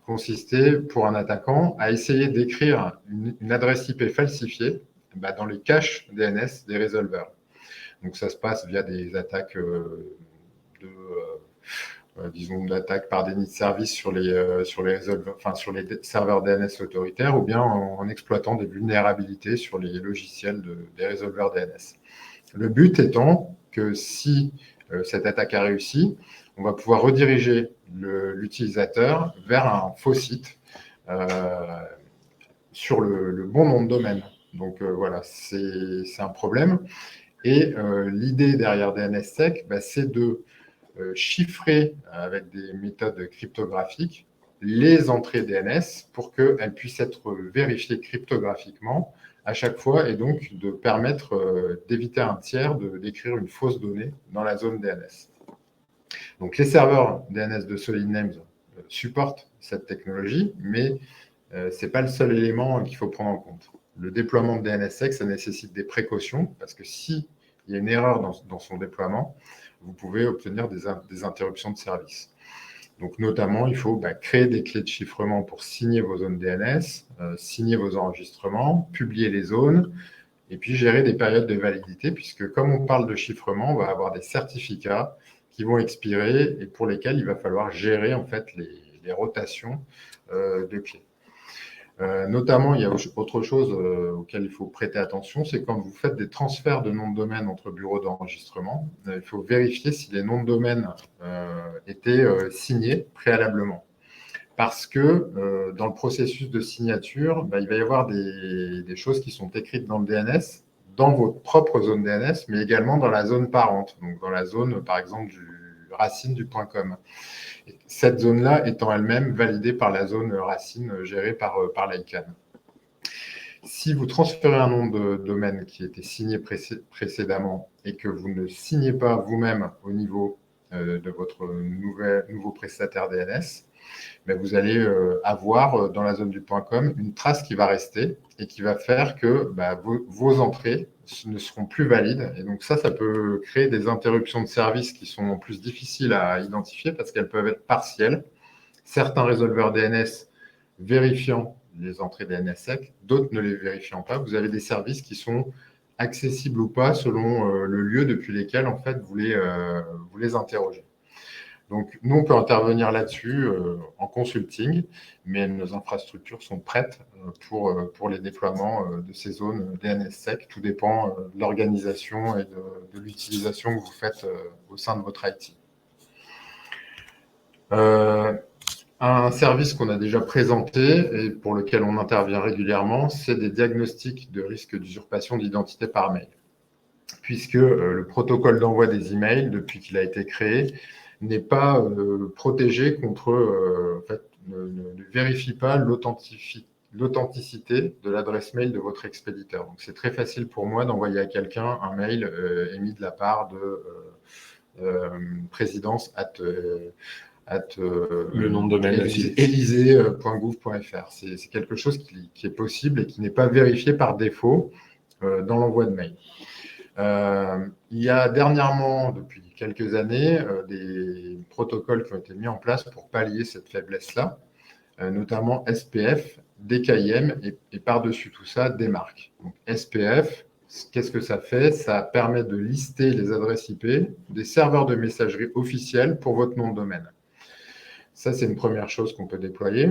consister pour un attaquant à essayer d'écrire une adresse IP falsifiée dans les caches DNS des résolveurs. Donc ça se passe via des attaques d'attaque par déni de service sur les serveurs DNS autoritaires, ou bien en exploitant des vulnérabilités sur les logiciels des résolveurs DNS. Le but étant que si cette attaque a réussi, on va pouvoir rediriger l'utilisateur vers un faux site sur le bon nom de domaine. Donc voilà, c'est un problème. Et l'idée derrière DNSSEC, c'est de chiffrer avec des méthodes cryptographiques les entrées DNS pour qu'elles puissent être vérifiées cryptographiquement à chaque fois, et donc de permettre d'éviter à un tiers d'écrire une fausse donnée dans la zone DNS. Donc les serveurs DNS de SolidNames supportent cette technologie, mais ce n'est pas le seul élément qu'il faut prendre en compte. Le déploiement de DNSSEC, ça nécessite des précautions, parce que s'il y a une erreur dans son déploiement, vous pouvez obtenir des interruptions de service. Donc, notamment, il faut créer des clés de chiffrement pour signer vos zones DNS, signer vos enregistrements, publier les zones, et puis gérer des périodes de validité, puisque comme on parle de chiffrement, on va avoir des certificats qui vont expirer et pour lesquels il va falloir gérer en fait les rotations de clés. Notamment, il y a autre chose auquel il faut prêter attention, c'est quand vous faites des transferts de noms de domaine entre bureaux d'enregistrement, il faut vérifier si les noms de domaine étaient signés préalablement. Parce que dans le processus de signature, il va y avoir des choses qui sont écrites dans le DNS, dans votre propre zone DNS, mais également dans la zone parente, donc dans la zone, par exemple, du racine du .com. Cette zone-là étant elle-même validée par la zone racine gérée par l'ICANN. Si vous transférez un nom de domaine qui était signé précédemment et que vous ne signez pas vous-même au niveau de votre nouveau prestataire DNS, vous allez avoir dans la zone du .com une trace qui va rester et qui va faire que vos entrées ne seront plus valides. Et donc ça peut créer des interruptions de service qui sont en plus difficiles à identifier parce qu'elles peuvent être partielles. Certains résolveurs DNS vérifiant les entrées DNSSEC, d'autres ne les vérifiant pas. Vous avez des services qui sont accessibles ou pas selon le lieu depuis lesquels en fait, vous les interrogez. Donc, nous, on peut intervenir là-dessus en consulting, mais nos infrastructures sont prêtes pour les déploiements de ces zones DNSSEC. Tout dépend de l'organisation et de l'utilisation que vous faites au sein de votre IT. Un service qu'on a déjà présenté et pour lequel on intervient régulièrement, c'est des diagnostics de risque d'usurpation d'identité par mail. Puisque le protocole d'envoi des emails, depuis qu'il a été créé, n'est pas protégé contre, en fait, ne vérifie pas l'authenticité de l'adresse mail de votre expéditeur. Donc, c'est très facile pour moi d'envoyer à quelqu'un un mail émis de la part de présidence le nom de domaine élysée.gouv.fr. C'est quelque chose qui est possible et qui n'est pas vérifié par défaut dans l'envoi de mail. Il y a dernièrement, depuis quelques années, des protocoles qui ont été mis en place pour pallier cette faiblesse-là, notamment SPF, DKIM et par-dessus tout ça, DMARC. Donc, SPF, qu'est-ce que ça fait? Ça permet de lister les adresses IP des serveurs de messagerie officiels pour votre nom de domaine. Ça, c'est une première chose qu'on peut déployer.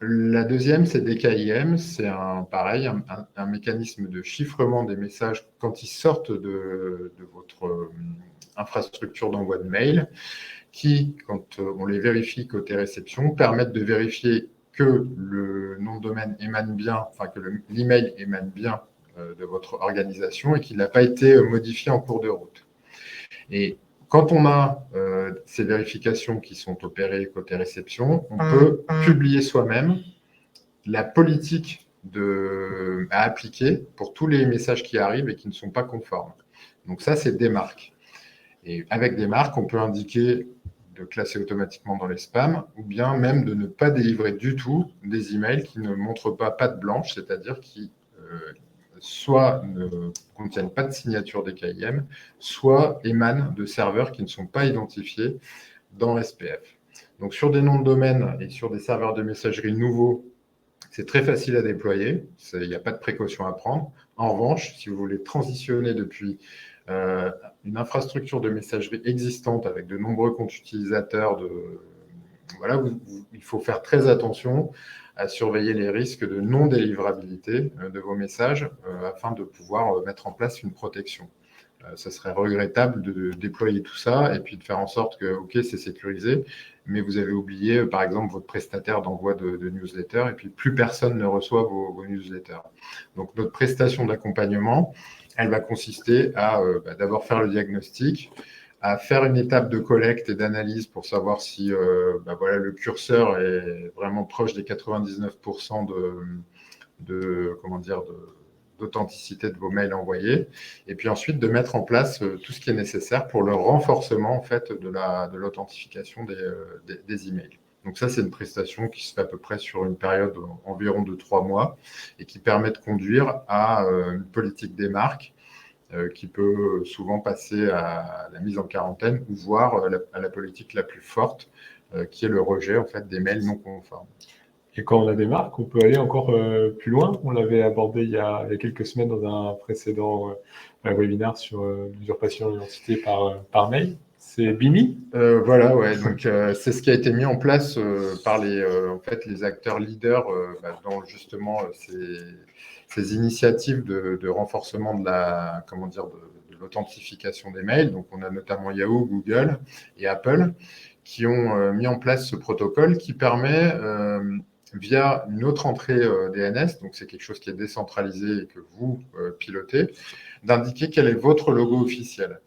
La deuxième, c'est DKIM. C'est pareil, un mécanisme de chiffrement des messages quand ils sortent de votre infrastructure d'envoi de mail, qui, quand on les vérifie côté réception, permettent de vérifier que le nom de domaine émane bien, enfin que l'email émane bien de votre organisation et qu'il n'a pas été modifié en cours de route. Et quand on a ces vérifications qui sont opérées côté réception, on peut publier soi-même la politique à appliquer pour tous les messages qui arrivent et qui ne sont pas conformes. Donc ça, c'est DMARC. Et avec DMARC, on peut indiquer de classer automatiquement dans les spams ou bien même de ne pas délivrer du tout des emails qui ne montrent pas patte blanche, c'est-à-dire qui soit ne contiennent pas de signature DKIM, soit émanent de serveurs qui ne sont pas identifiés dans SPF. Donc, sur des noms de domaine et sur des serveurs de messagerie nouveaux, c'est très facile à déployer. Il n'y a pas de précaution à prendre. En revanche, si vous voulez transitionner depuis une infrastructure de messagerie existante avec de nombreux comptes utilisateurs, il faut faire très attention à surveiller les risques de non-délivrabilité de vos messages afin de pouvoir mettre en place une protection. Ça serait regrettable de déployer tout ça et puis de faire en sorte que, OK, c'est sécurisé, mais vous avez oublié, par exemple, votre prestataire d'envoi de newsletter et puis plus personne ne reçoit vos newsletters. Donc, notre prestation d'accompagnement, elle va consister à d'abord faire le diagnostic, à faire une étape de collecte et d'analyse pour savoir si le curseur est vraiment proche des 99% d'authenticité de vos mails envoyés, et puis ensuite de mettre en place tout ce qui est nécessaire pour le renforcement en fait, de l'authentification des emails. Donc ça, c'est une prestation qui se fait à peu près sur une période environ de 3 mois et qui permet de conduire à une politique des marques qui peut souvent passer à la mise en quarantaine ou voire à la politique la plus forte qui est le rejet en fait, des mails non conformes. Et quand on a des marques, on peut aller encore plus loin. On l'avait abordé il y a quelques semaines dans un précédent webinaire sur l'usurpation d'identité par mail. C'est Bimi. Voilà, ouais. Donc, c'est ce qui a été mis en place par en fait, les acteurs leaders dans justement ces initiatives de renforcement de l'authentification des mails. Donc, on a notamment Yahoo, Google et Apple qui ont mis en place ce protocole qui permet, via une autre entrée DNS, donc c'est quelque chose qui est décentralisé et que vous pilotez, d'indiquer quel est votre logo officiel.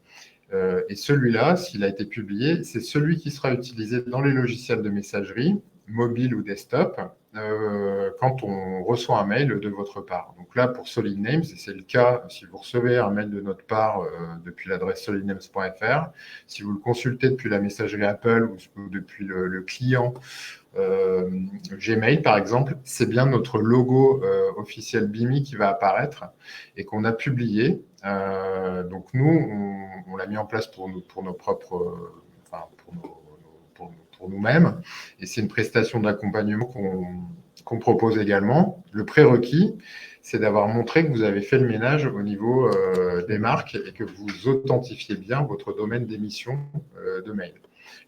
Et celui-là, s'il a été publié, c'est celui qui sera utilisé dans les logiciels de messagerie, mobile ou desktop, quand on reçoit un mail de votre part. Donc là, pour Solid Names, et c'est le cas si vous recevez un mail de notre part depuis l'adresse solidnames.fr, si vous le consultez depuis la messagerie Apple ou depuis le client Gmail, par exemple, c'est bien notre logo officiel BIMI qui va apparaître et qu'on a publié. Donc nous, on l'a mis en place pour nos propres, pour nous-mêmes. Et c'est une prestation d'accompagnement qu'on propose également. Le prérequis, c'est d'avoir montré que vous avez fait le ménage au niveau des marques et que vous authentifiez bien votre domaine d'émission de mail.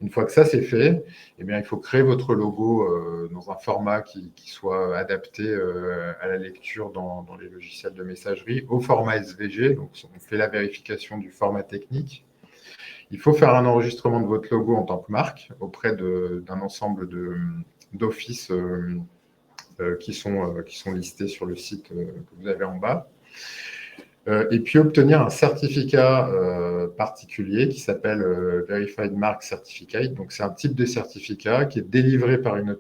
Une fois que ça c'est fait, eh bien, il faut créer votre logo dans un format qui soit adapté à la lecture dans les logiciels de messagerie, au format SVG. Donc, on fait la vérification du format technique. Il faut faire un enregistrement de votre logo en tant que marque auprès d'un ensemble d'offices qui sont listés sur le site que vous avez en bas. Et puis obtenir un certificat particulier qui s'appelle Verified Mark Certificate. Donc, c'est un type de certificat qui est délivré par une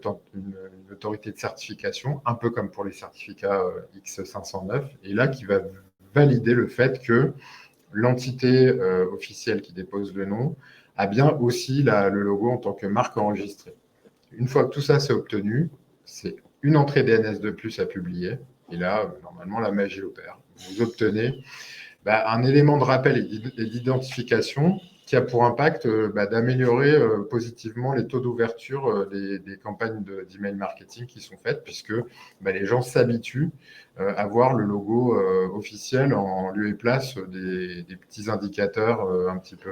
autorité de certification, un peu comme pour les certificats X509, et là qui va valider le fait que l'entité officielle qui dépose le nom a bien aussi le logo en tant que marque enregistrée. Une fois que tout ça c'est obtenu, c'est une entrée DNS de plus à publier, et là, normalement, la magie opère. Vous obtenez un élément de rappel et d'identification qui a pour impact d'améliorer positivement les taux d'ouverture des campagnes d'email marketing qui sont faites, puisque les gens s'habituent à voir le logo officiel en lieu et place des petits indicateurs un petit peu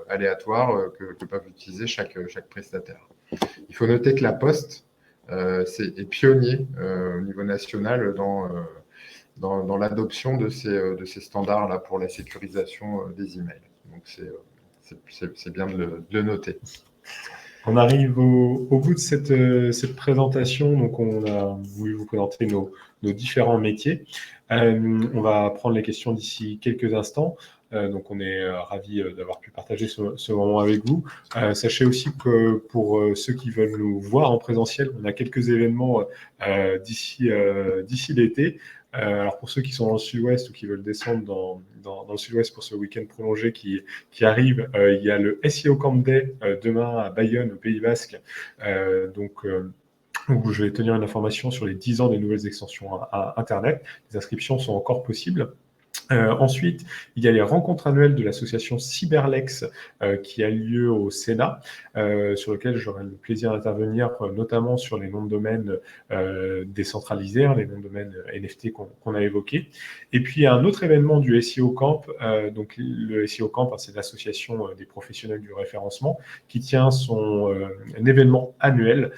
aléatoires que peuvent utiliser chaque prestataire. Il faut noter que la Poste est pionnier au niveau national dans l'adoption de ces standards-là pour la sécurisation des emails. Donc, c'est bien de le noter. On arrive au bout de cette présentation. Donc, on a voulu vous présenter nos différents métiers. On va prendre les questions d'ici quelques instants. Donc, on est ravis d'avoir pu partager ce moment avec vous. Sachez aussi que pour ceux qui veulent nous voir en présentiel, on a quelques événements d'ici l'été. Alors, pour ceux qui sont dans le sud-ouest ou qui veulent descendre dans le sud-ouest pour ce week-end prolongé qui arrive, il y a le SEO Camp Day demain à Bayonne, au Pays Basque. Où je vais tenir une information sur les 10 ans des nouvelles extensions à Internet. Les inscriptions sont encore possibles. Ensuite, il y a les rencontres annuelles de l'association Cyberlex qui a lieu au Sénat, sur lequel j'aurai le plaisir d'intervenir, notamment sur les noms de domaine décentralisés, les noms de domaine NFT qu'on a évoqués. Et puis, il y a un autre événement du SEO Camp. Donc, le SEO Camp, c'est l'association des professionnels du référencement qui tient un événement annuel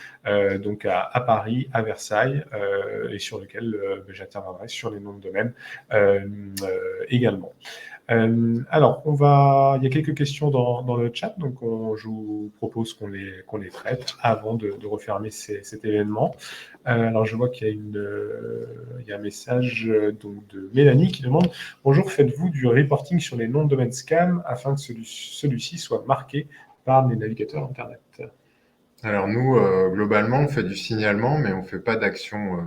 donc à Paris, à Versailles, et sur lequel j'interviendrai sur les noms de domaine également. Alors, il y a quelques questions dans le chat, donc je vous propose qu'on les traite avant de refermer cet événement. Alors, je vois qu'il y a un message donc, de Mélanie qui demande « Bonjour, faites-vous du reporting sur les noms de domaine scam afin que celui-ci soit marqué par les navigateurs Internet ?» Alors nous, globalement, on fait du signalement, mais on ne fait pas d'action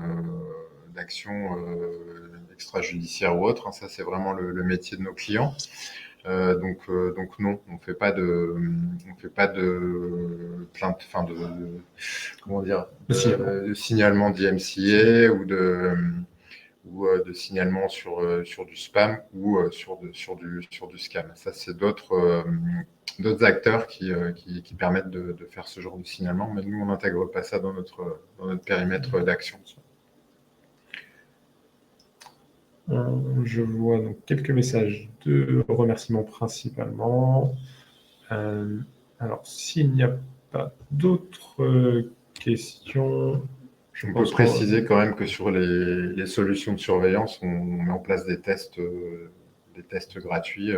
extrajudiciaire ou autre. Ça, c'est vraiment le métier de nos clients. Donc non, on fait pas de plainte, de signalement d'IMCA ou de signalement sur du spam ou sur du scam. Ça, c'est d'autres acteurs qui permettent de faire ce genre de signalement, mais nous, on n'intègre pas ça dans notre périmètre d'action. Je vois donc quelques messages de remerciements principalement. Alors, s'il n'y a pas d'autres questions, on peut préciser quand même que sur les solutions de surveillance, on met en place des tests gratuits.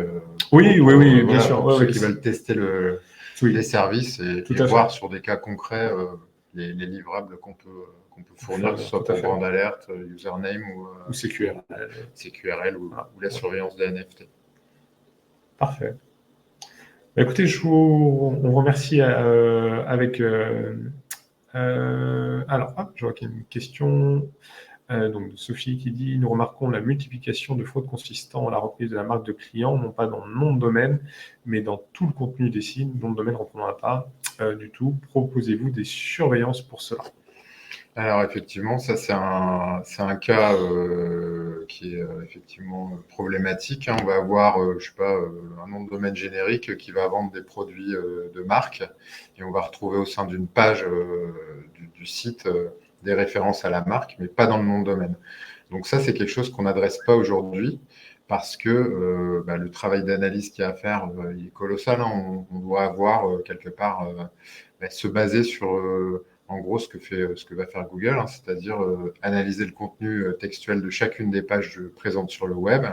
Oui, bien sûr. Pour ceux qui veulent tester les services et voir sur des cas concrets les livrables qu'on peut fournir, que ce soit pour Brand Alert, Username ou CQRL ou la surveillance des NFT. Parfait. Écoutez, on vous remercie avec... alors, je vois qu'il y a une question donc de Sophie qui dit « Nous remarquons la multiplication de fraudes consistant à la reprise de la marque de client, non pas dans le nom de domaine, mais dans tout le contenu des sites. Nom de domaine reprenant pas du tout. Proposez-vous des surveillances pour cela ?» Alors effectivement, ça c'est un cas qui est effectivement problématique. On va avoir, un nom de domaine générique qui va vendre des produits de marque et on va retrouver au sein d'une page du site des références à la marque, mais pas dans le nom de domaine. Donc ça, c'est quelque chose qu'on n'adresse pas aujourd'hui parce que le travail d'analyse qu'il y a à faire il est colossal. Hein. On doit avoir quelque part se baser sur en gros ce que va faire Google, hein, c'est-à-dire analyser le contenu textuel de chacune des pages présentes sur le web,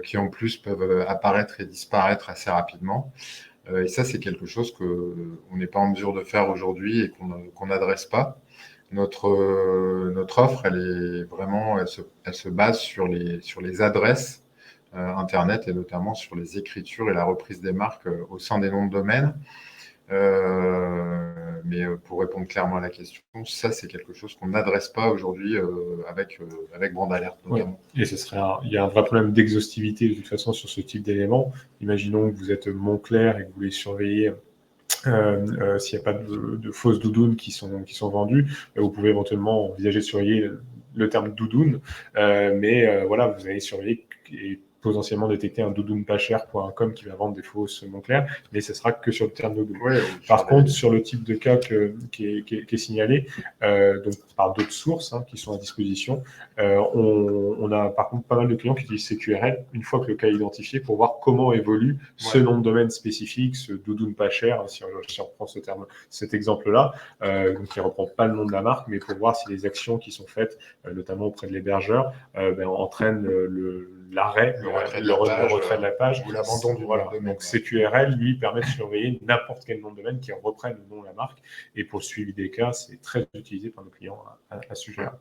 qui en plus peuvent apparaître et disparaître assez rapidement. Et ça, c'est quelque chose qu'on n'est pas en mesure de faire aujourd'hui et qu'on n'adresse pas. Notre offre, elle se base sur les adresses Internet et notamment sur les écritures et la reprise des marques au sein des noms de domaine. Mais pour répondre clairement à la question, ça c'est quelque chose qu'on n'adresse pas aujourd'hui avec Brand Alert notamment. Oui. Et il y a un vrai problème d'exhaustivité de toute façon sur ce type d'éléments. Imaginons que vous êtes Montclair et que vous voulez surveiller s'il n'y a pas de fausses doudounes qui sont vendues, vous pouvez éventuellement envisager de surveiller le terme doudoune, mais voilà, vous allez surveiller et potentiellement détecter un doudoune pas cher.com qui va vendre des fausses Montclair, mais ce sera que sur le terme doudoune. Ouais, par contre, sur le type de cas qui est signalé, donc par d'autres sources qui sont à disposition, on a par contre pas mal de clients qui utilisent CQRL une fois que le cas est identifié pour voir comment évolue ce nom de domaine spécifique, ce doudoune pas cher, si on reprend cet exemple-là, donc qui ne reprend pas le nom de la marque, mais pour voir si les actions qui sont faites, notamment auprès de l'hébergeur, entraînent l'arrêt, le retrait de la page ou l'abandon du nom de domaine. Donc CQRL, lui, permet de surveiller n'importe quel nom de domaine qui reprenne le nom de la marque. Et pour le suivi des cas, c'est très utilisé par nos clients à ce sujet-là.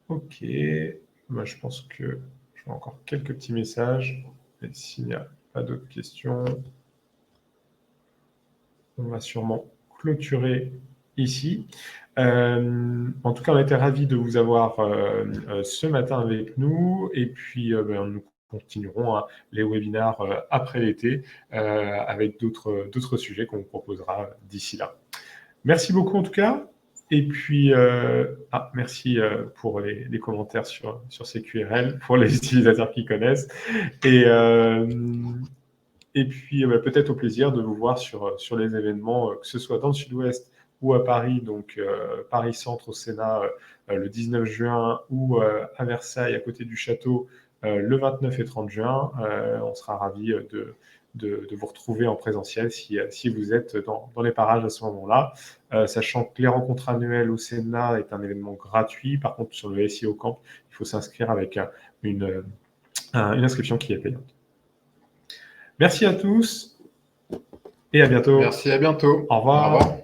Ok. Moi, je pense que je vois encore quelques petits messages. Et s'il n'y a pas d'autres questions, on va sûrement clôturer ici. En tout cas, on était ravis de vous avoir ce matin avec nous. Et puis, nous continuerons les webinaires après l'été avec d'autres sujets qu'on vous proposera d'ici là. Merci beaucoup en tout cas. Et puis, merci pour les commentaires sur CQRL, pour les utilisateurs qui connaissent. Et puis, peut-être au plaisir de vous voir sur les événements, que ce soit dans le Sud-Ouest ou à Paris, donc Paris Centre au Sénat le 19 juin ou à Versailles, à côté du château, le 29 et 30 juin. On sera ravis de vous retrouver en présentiel si vous êtes dans les parages à ce moment-là. Sachant que les rencontres annuelles au Sénat est un événement gratuit. Par contre, sur le SEO Camp, il faut s'inscrire avec une inscription qui est payante. Merci à tous et à bientôt. Merci, à bientôt. Au revoir. Au revoir.